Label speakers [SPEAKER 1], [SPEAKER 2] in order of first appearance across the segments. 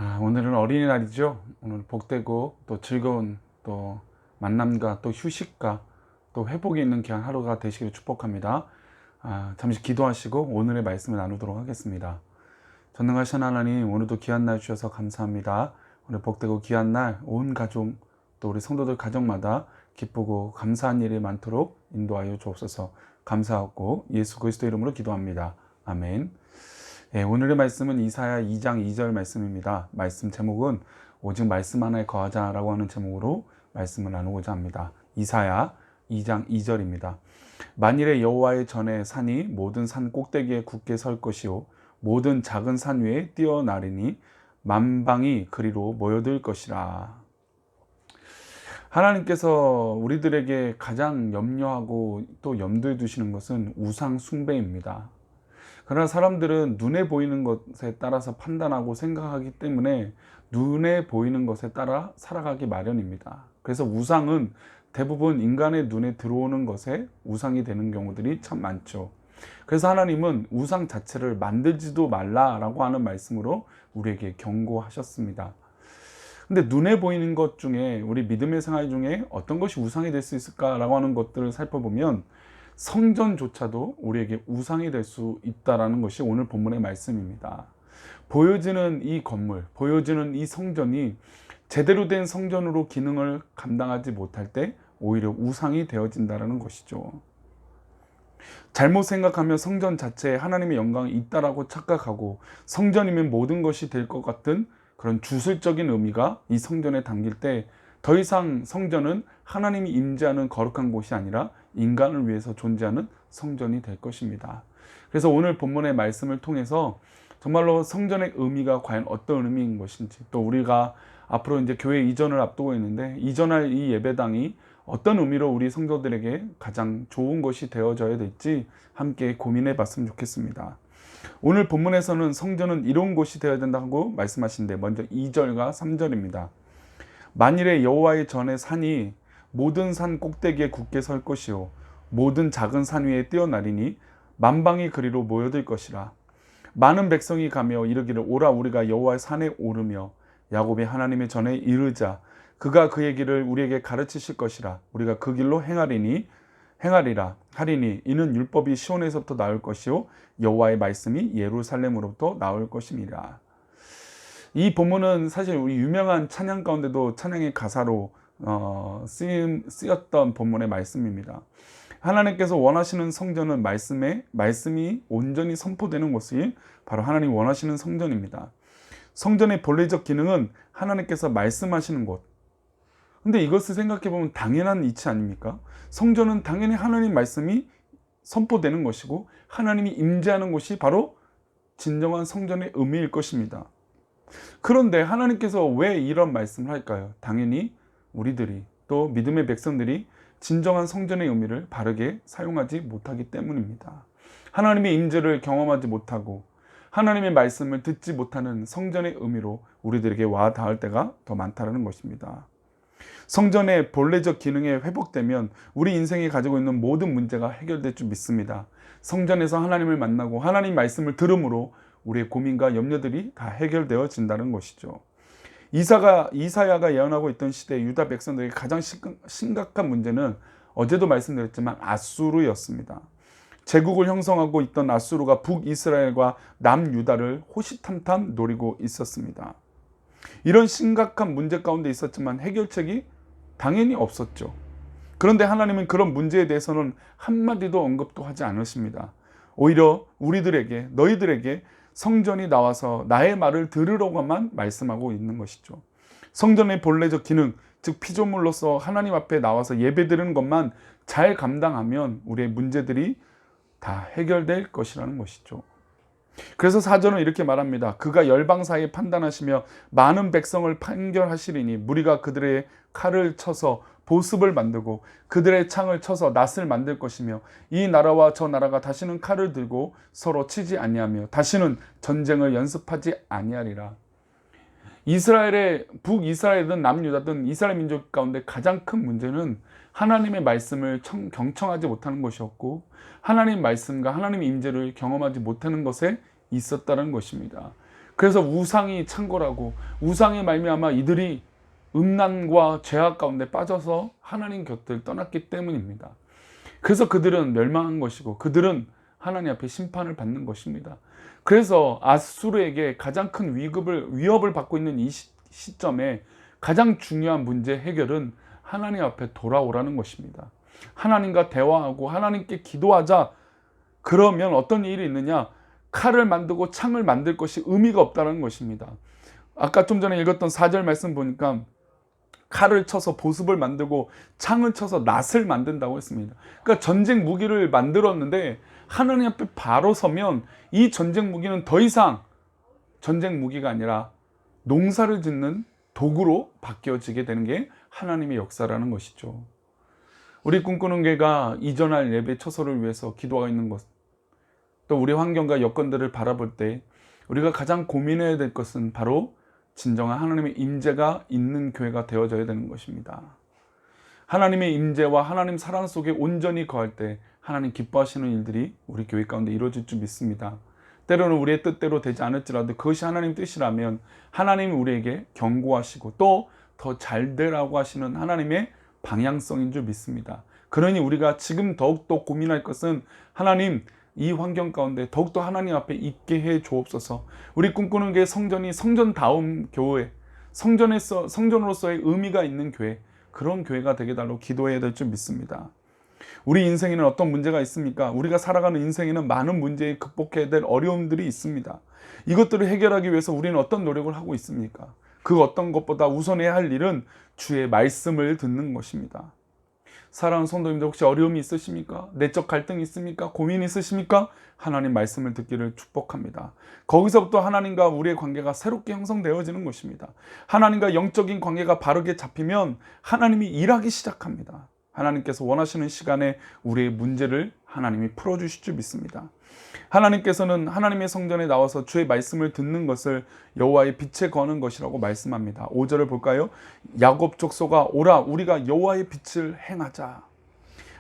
[SPEAKER 1] 오늘은 어린이날이죠. 오늘 복되고 또 즐거운 또 만남과 또 휴식과 또 회복이 있는 귀한 하루가 되시기를 축복합니다. 잠시 기도하시고 오늘의 말씀을 나누도록 하겠습니다. 전능하신 하나님, 오늘도 귀한 날 주셔서 감사합니다. 오늘 복되고 귀한 날 온 가족 또 우리 성도들 가정마다 기쁘고 감사한 일이 많도록 인도하여 주옵소서. 감사하고 예수 그리스도 이름으로 기도합니다. 아멘. 오늘의 말씀은 이사야 2장 2절 말씀입니다. 말씀 제목은 오직 말씀 하나에 거하자라고 하는 제목으로 말씀을 나누고자 합니다. 이사야 2장 2절입니다. 만일에 여호와의 전에 산이 모든 산 꼭대기에 굳게 설 것이요 모든 작은 산 위에 뛰어나리니 만방이 그리로 모여들 것이라. 하나님께서 우리들에게 가장 염려하고 또 염두에 두시는 것은 우상 숭배입니다. 그러나 사람들은 눈에 보이는 것에 따라서 판단하고 생각하기 때문에 눈에 보이는 것에 따라 살아가기 마련입니다. 그래서 우상은 대부분 인간의 눈에 들어오는 것에 우상이 되는 경우들이 참 많죠. 그래서 하나님은 우상 자체를 만들지도 말라라고 하는 말씀으로 우리에게 경고하셨습니다. 근데 눈에 보이는 것 중에 우리 믿음의 생활 중에 어떤 것이 우상이 될 수 있을까라고 하는 것들을 살펴보면 성전조차도 우리에게 우상이 될 수 있다는 것이 오늘 본문의 말씀입니다. 보여지는 이 건물, 보여지는 이 성전이 제대로 된 성전으로 기능을 감당하지 못할 때 오히려 우상이 되어진다는 것이죠. 잘못 생각하면 성전 자체에 하나님의 영광이 있다라고 착각하고 성전이면 모든 것이 될 것 같은 그런 주술적인 의미가 이 성전에 담길 때 더 이상 성전은 하나님이 임재하는 거룩한 곳이 아니라 인간을 위해서 존재하는 성전이 될 것입니다. 그래서 오늘 본문의 말씀을 통해서 정말로 성전의 의미가 과연 어떤 의미인 것인지, 또 우리가 앞으로 이제 교회 이전을 앞두고 있는데 이전할 이 예배당이 어떤 의미로 우리 성도들에게 가장 좋은 것이 되어져야 될지 함께 고민해 봤으면 좋겠습니다. 오늘 본문에서는 성전은 이런 곳이 되어야 된다고 말씀하시는데 먼저 2절과 3절입니다. 만일에 여호와의 전에 산이 모든 산 꼭대기에 굳게 설 것이요 모든 작은 산 위에 뛰어나리니 만방이 그리로 모여들 것이라. 많은 백성이 가며 이르기를 오라 우리가 여호와의 산에 오르며 야곱의 하나님의 전에 이르자. 그가 그의 길을 우리에게 가르치실 것이라. 우리가 그 길로 행하리라 하리니 이는 율법이 시온에서부터 나올 것이요 여호와의 말씀이 예루살렘으로부터 나올 것임이라. 이 본문은 사실 우리 유명한 찬양 가운데도 찬양의 가사로 쓰였던 본문의 말씀입니다. 하나님께서 원하시는 성전은 말씀이 온전히 선포되는 곳이 바로 하나님 원하시는 성전입니다. 성전의 본래적 기능은 하나님께서 말씀하시는 곳. 근데 이것을 생각해 보면 당연한 이치 아닙니까? 성전은 당연히 하나님 말씀이 선포되는 것이고 하나님이 임재하는 곳이 바로 진정한 성전의 의미일 것입니다. 그런데 하나님께서 왜 이런 말씀을 할까요? 당연히 우리들이 또 믿음의 백성들이 진정한 성전의 의미를 바르게 사용하지 못하기 때문입니다. 하나님의 임재를 경험하지 못하고 하나님의 말씀을 듣지 못하는 성전의 의미로 우리들에게 와 닿을 때가 더 많다는 것입니다. 성전의 본래적 기능이 회복되면 우리 인생이 가지고 있는 모든 문제가 해결될 줄 믿습니다. 성전에서 하나님을 만나고 하나님 말씀을 들음으로 우리의 고민과 염려들이 다 해결되어진다는 것이죠. 이사야가 예언하고 있던 시대 유다 백성들에게 가장 심각한 문제는 어제도 말씀드렸지만 아수르였습니다. 제국을 형성하고 있던 아수르가 북이스라엘과 남유다를 호시탐탐 노리고 있었습니다. 이런 심각한 문제 가운데 있었지만 해결책이 당연히 없었죠. 그런데 하나님은 그런 문제에 대해서는 한마디도 언급도 하지 않으십니다. 오히려 우리들에게, 너희들에게 성전이 나와서 나의 말을 들으라고만 말씀하고 있는 것이죠. 성전의 본래적 기능, 즉 피조물로서 하나님 앞에 나와서 예배드리는 것만 잘 감당하면 우리의 문제들이 다 해결될 것이라는 것이죠. 그래서 4절은 이렇게 말합니다. 그가 열방 사이에 판단하시며 많은 백성을 판결하시리니 무리가 그들의 칼을 쳐서 보습을 만들고 그들의 창을 쳐서 낫을 만들 것이며 이 나라와 저 나라가 다시는 칼을 들고 서로 치지 아니하며 다시는 전쟁을 연습하지 아니하리라. 북이스라엘이든 남유다든 이스라엘 민족 가운데 가장 큰 문제는 하나님의 말씀을 경청하지 못하는 것이었고 하나님 말씀과 하나님의 임재를 경험하지 못하는 것에 있었다는 것입니다. 그래서 우상이 창궐하고 우상의 말미암아 이들이 음란과 죄악 가운데 빠져서 하나님 곁을 떠났기 때문입니다. 그래서 그들은 멸망한 것이고 그들은 하나님 앞에 심판을 받는 것입니다. 그래서 아수르에게 가장 큰 위협을 받고 있는 이 시점에 가장 중요한 문제 해결은 하나님 앞에 돌아오라는 것입니다. 하나님과 대화하고 하나님께 기도하자. 그러면 어떤 일이 있느냐? 칼을 만들고 창을 만들 것이 의미가 없다는 것입니다. 아까 좀 전에 읽었던 4절 말씀 보니까 칼을 쳐서 보습을 만들고 창을 쳐서 낫을 만든다고 했습니다. 그러니까 전쟁 무기를 만들었는데 하나님 앞에 바로 서면 이 전쟁 무기는 더 이상 전쟁 무기가 아니라 농사를 짓는 도구로 바뀌어지게 되는 게 하나님의 역사라는 것이죠. 우리 꿈꾸는 교회가 이전할 예배 처소를 위해서 기도하고 있는 것, 또 우리 환경과 여건들을 바라볼 때 우리가 가장 고민해야 될 것은 바로 진정한 하나님의 임재가 있는 교회가 되어져야 되는 것입니다. 하나님의 임재와 하나님 사랑 속에 온전히 거할 때 하나님 기뻐하시는 일들이 우리 교회 가운데 이루어질 줄 믿습니다. 때로는 우리의 뜻대로 되지 않을지라도 그것이 하나님 뜻이라면 하나님이 우리에게 경고하시고 또 더 잘 되라고 하시는 하나님의 방향성인 줄 믿습니다. 그러니 우리가 지금 더욱더 고민할 것은 하나님, 이 환경 가운데 더욱더 하나님 앞에 있게 해 주옵소서. 우리 꿈꾸는 게 성전이 성전다운 교회, 성전으로서의 의미가 있는 교회, 그런 교회가 되게 달라고 기도해야 될 줄 믿습니다. 우리 인생에는 어떤 문제가 있습니까? 우리가 살아가는 인생에는 많은 문제에 극복해야 될 어려움들이 있습니다. 이것들을 해결하기 위해서 우리는 어떤 노력을 하고 있습니까? 그 어떤 것보다 우선해야 할 일은 주의 말씀을 듣는 것입니다. 사랑하는 성도님들, 혹시 어려움이 있으십니까? 내적 갈등이 있습니까? 고민이 있으십니까? 하나님 말씀을 듣기를 축복합니다. 거기서부터 하나님과 우리의 관계가 새롭게 형성되어지는 것입니다. 하나님과 영적인 관계가 바르게 잡히면 하나님이 일하기 시작합니다. 하나님께서 원하시는 시간에 우리의 문제를 하나님이 풀어주실 줄 믿습니다. 하나님께서는 하나님의 성전에 나와서 주의 말씀을 듣는 것을 여호와의 빛에 거는 것이라고 말씀합니다. 5절을 볼까요? 야곱 족속아 오라, 우리가 여호와의 빛을 행하자.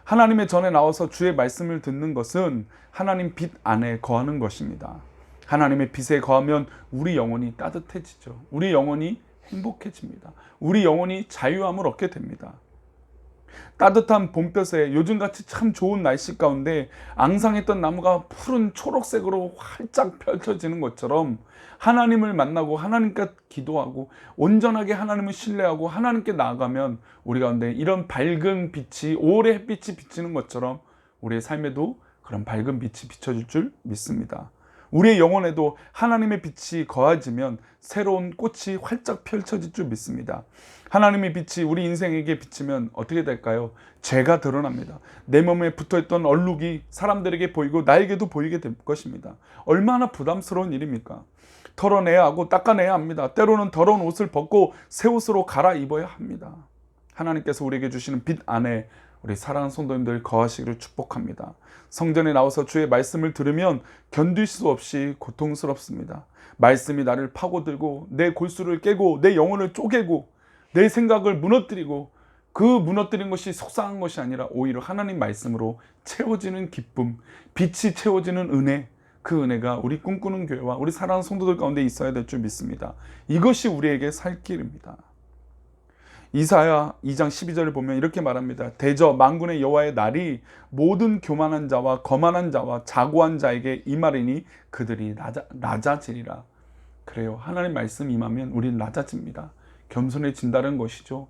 [SPEAKER 1] 하나님의 전에 나와서 주의 말씀을 듣는 것은 하나님 빛 안에 거하는 것입니다. 하나님의 빛에 거하면 우리 영혼이 따뜻해지죠. 우리 영혼이 행복해집니다. 우리 영혼이 자유함을 얻게 됩니다. 따뜻한 봄볕에 요즘같이 참 좋은 날씨 가운데 앙상했던 나무가 푸른 초록색으로 활짝 펼쳐지는 것처럼 하나님을 만나고 하나님께 기도하고 온전하게 하나님을 신뢰하고 하나님께 나아가면 우리 가운데 이런 밝은 빛이, 올해 햇빛이 비치는 것처럼 우리의 삶에도 그런 밝은 빛이 비춰질 줄 믿습니다. 우리의 영혼에도 하나님의 빛이 거해지면 새로운 꽃이 활짝 펼쳐질 줄 믿습니다. 하나님의 빛이 우리 인생에게 비치면 어떻게 될까요? 죄가 드러납니다. 내 몸에 붙어있던 얼룩이 사람들에게 보이고 나에게도 보이게 될 것입니다. 얼마나 부담스러운 일입니까? 털어내야 하고 닦아내야 합니다. 때로는 더러운 옷을 벗고 새 옷으로 갈아입어야 합니다. 하나님께서 우리에게 주시는 빛 안에 우리 사랑하는 성도님들 거하시기를 축복합니다. 성전에 나와서 주의 말씀을 들으면 견딜 수 없이 고통스럽습니다. 말씀이 나를 파고들고 내 골수를 깨고 내 영혼을 쪼개고 내 생각을 무너뜨리고 그 무너뜨린 것이 속상한 것이 아니라 오히려 하나님 말씀으로 채워지는 기쁨, 빛이 채워지는 은혜, 그 은혜가 우리 꿈꾸는 교회와 우리 사랑하는 성도들 가운데 있어야 될 줄 믿습니다. 이것이 우리에게 살 길입니다. 이사야 2장 12절을 보면 이렇게 말합니다. 대저 만군의 여호와의 날이 모든 교만한 자와 거만한 자와 자고한 자에게 임하리니 그들이 낮아지리라. 그래요. 하나님 말씀 임하면 우리는 낮아집니다. 겸손해진다는 것이죠.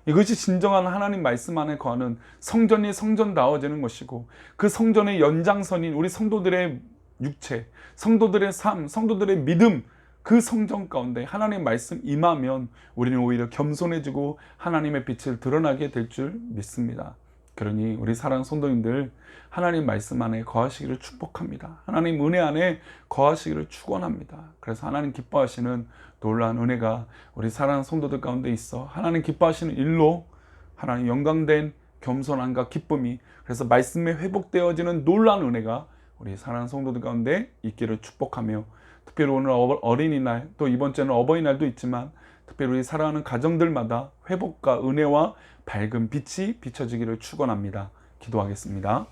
[SPEAKER 1] 이것이 진정한 하나님 말씀 안에 거하는 성전이 성전다워지는 것이고 그 성전의 연장선인 우리 성도들의 육체, 성도들의 삶, 성도들의 믿음, 그 성전 가운데 하나님 말씀 임하면 우리는 오히려 겸손해지고 하나님의 빛을 드러나게 될 줄 믿습니다. 그러니 우리 사랑하는 성도님들, 하나님 말씀 안에 거하시기를 축복합니다. 하나님 은혜 안에 거하시기를 축원합니다. 그래서 하나님 기뻐하시는 놀라운 은혜가 우리 사랑하는 성도들 가운데 있어 하나님 기뻐하시는 일로 하나님 영광된 겸손함과 기쁨이, 그래서 말씀에 회복되어지는 놀라운 은혜가 우리 사랑하는 성도들 가운데 있기를 축복하며, 특별히 오늘 어린이날, 또 이번 주에는 어버이날도 있지만 특별히 우리 사랑하는 가정들마다 회복과 은혜와 밝은 빛이 비춰지기를 축원합니다. 기도하겠습니다.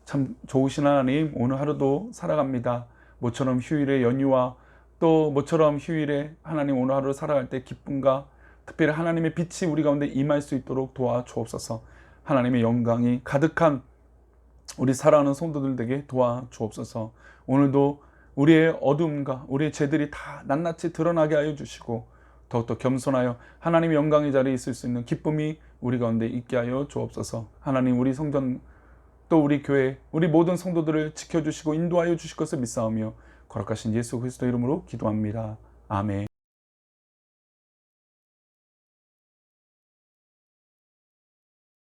[SPEAKER 1] 참 좋으신 하나님, 오늘 하루도 살아갑니다. 모처럼 휴일의 연휴와 또 모처럼 휴일에 하나님 오늘 하루를 살아갈 때 기쁨과 특별히 하나님의 빛이 우리 가운데 임할 수 있도록 도와주옵소서. 하나님의 영광이 가득한 우리 사랑하는 성도들 되게 도와주옵소서. 오늘도 우리의 어둠과 우리의 죄들이 다 낱낱이 드러나게 하여 주시고 더욱더 겸손하여 하나님의 영광의 자리에 있을 수 있는 기쁨이 우리 가운데 있게 하여 주옵소서. 하나님 우리 성전 또 우리 교회 우리 모든 성도들을 지켜주시고 인도하여 주실 것을 믿사오며 거룩하신 예수 그리스도 이름으로 기도합니다. 아멘.